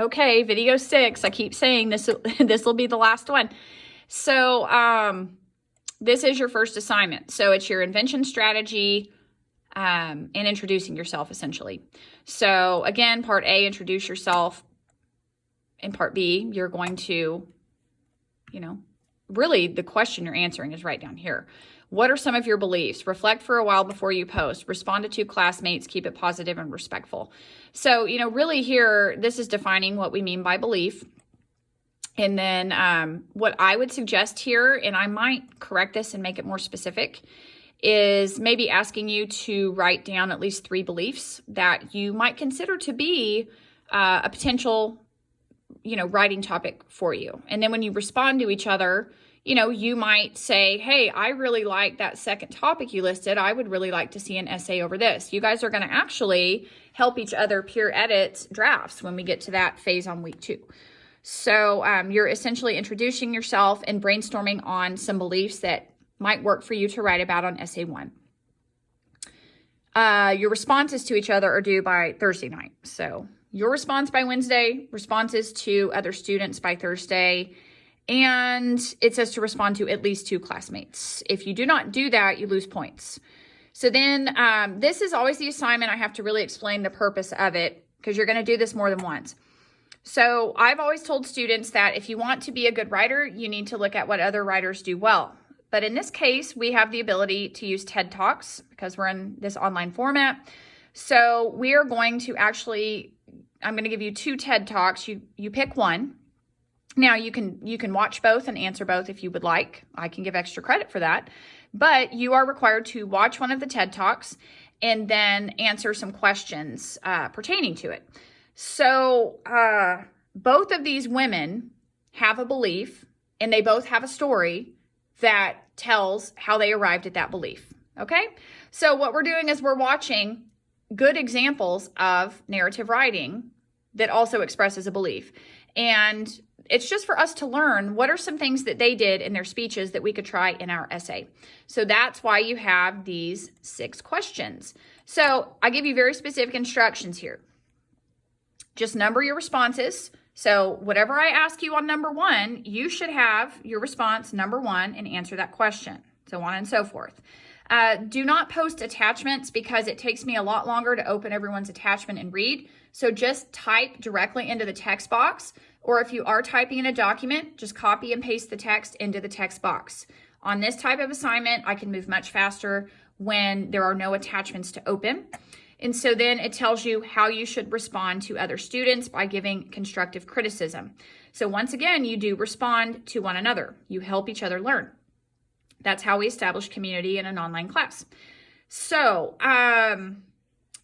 Okay, video 6. I keep saying this will be the last one. So this is your first assignment. So it's your invention strategy and introducing yourself, essentially. So again, part A, introduce yourself. In part B, you're going to, really the question you're answering is right down here. What are some of your beliefs? Reflect for a while before you post. Respond to 2 classmates. Keep it positive and respectful. So, really here, this is defining what we mean by belief. And then what I would suggest here, and I might correct this and make it more specific, is maybe asking you to write down at least 3 beliefs that you might consider to be a potential, writing topic for you. And then when you respond to each other, you might say, hey, I really like that second topic you listed. I would really like to see an essay over this. You guys are going to actually help each other peer edit drafts when we get to that phase on week 2. So you're essentially introducing yourself and brainstorming on some beliefs that might work for you to write about on essay 1. Your responses to each other are due by Thursday night. So your response by Wednesday, responses to other students by Thursday, and it says to respond to at least 2 classmates. If you do not do that, you lose points. So then this is always the assignment. I have to really explain the purpose of it because you're going to do this more than once. So I've always told students that if you want to be a good writer, you need to look at what other writers do well. But in this case, we have the ability to use TED Talks because we're in this online format. So we are going to I'm going to give you 2 TED Talks. You pick one. Now you can watch both and answer both if you would like. I can give extra credit for that. But you are required to watch one of the TED Talks and then answer some questions pertaining to it. So both of these women have a belief and they both have a story that tells how they arrived at that belief. Okay? So what we're doing is we're watching good examples of narrative writing that also expresses a belief. And it's just for us to learn what are some things that they did in their speeches that we could try in our essay. So that's why you have these 6 questions. So I give you very specific instructions here. Just number your responses. So whatever I ask you on number 1, you should have your response number 1 and answer that question, so on and so forth. Do not post attachments because it takes me a lot longer to open everyone's attachment and read. So just type directly into the text box, or if you are typing in a document, just copy and paste the text into the text box. On this type of assignment, I can move much faster when there are no attachments to open. And so then it tells you how you should respond to other students by giving constructive criticism. So once again, you do respond to one another. You help each other learn. That's how we establish community in an online class. So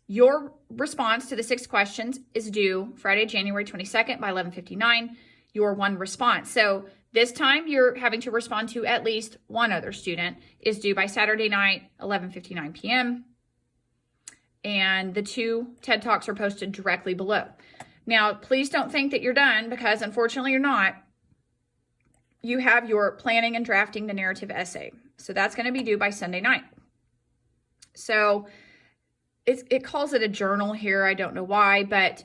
your response to the 6 questions is due Friday, January 22nd by 11:59, your 1 response. So this time you're having to respond to at least 1 other student is due by Saturday night, 11:59 p.m. And the 2 TED Talks are posted directly below. Now, please don't think that you're done because unfortunately you're not. You have your planning and drafting the narrative essay. So that's going to be due by Sunday night. So it calls it a journal here. I don't know why, but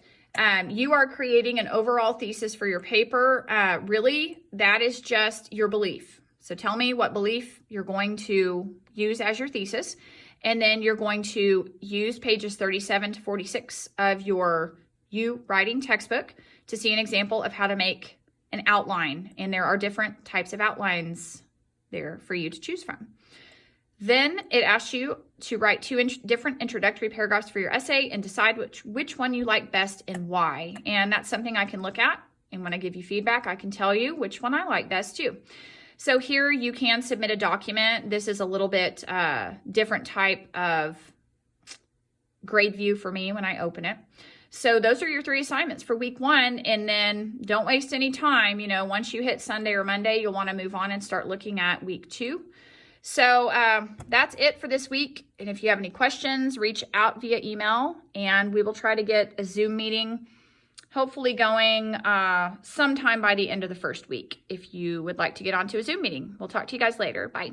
you are creating an overall thesis for your paper. Really, that is just your belief. So tell me what belief you're going to use as your thesis. And then you're going to use pages 37 to 46 of your You Writing textbook to see an example of how to make an outline. And there are different types of outlines there for you to choose from. Then it asks you to write 2 different introductory paragraphs for your essay and decide which one you like best and why. And that's something I can look at. And when I give you feedback, I can tell you which one I like best too. So here you can submit a document. This is a little bit different type of grade view for me when I open it. So those are your 3 assignments for week 1. And then don't waste any time. Once you hit Sunday or Monday, you'll want to move on and start looking at week 2. So that's it for this week. And if you have any questions, reach out via email and we will try to get a Zoom meeting hopefully going sometime by the end of the first week if you would like to get onto a Zoom meeting. We'll talk to you guys later. Bye.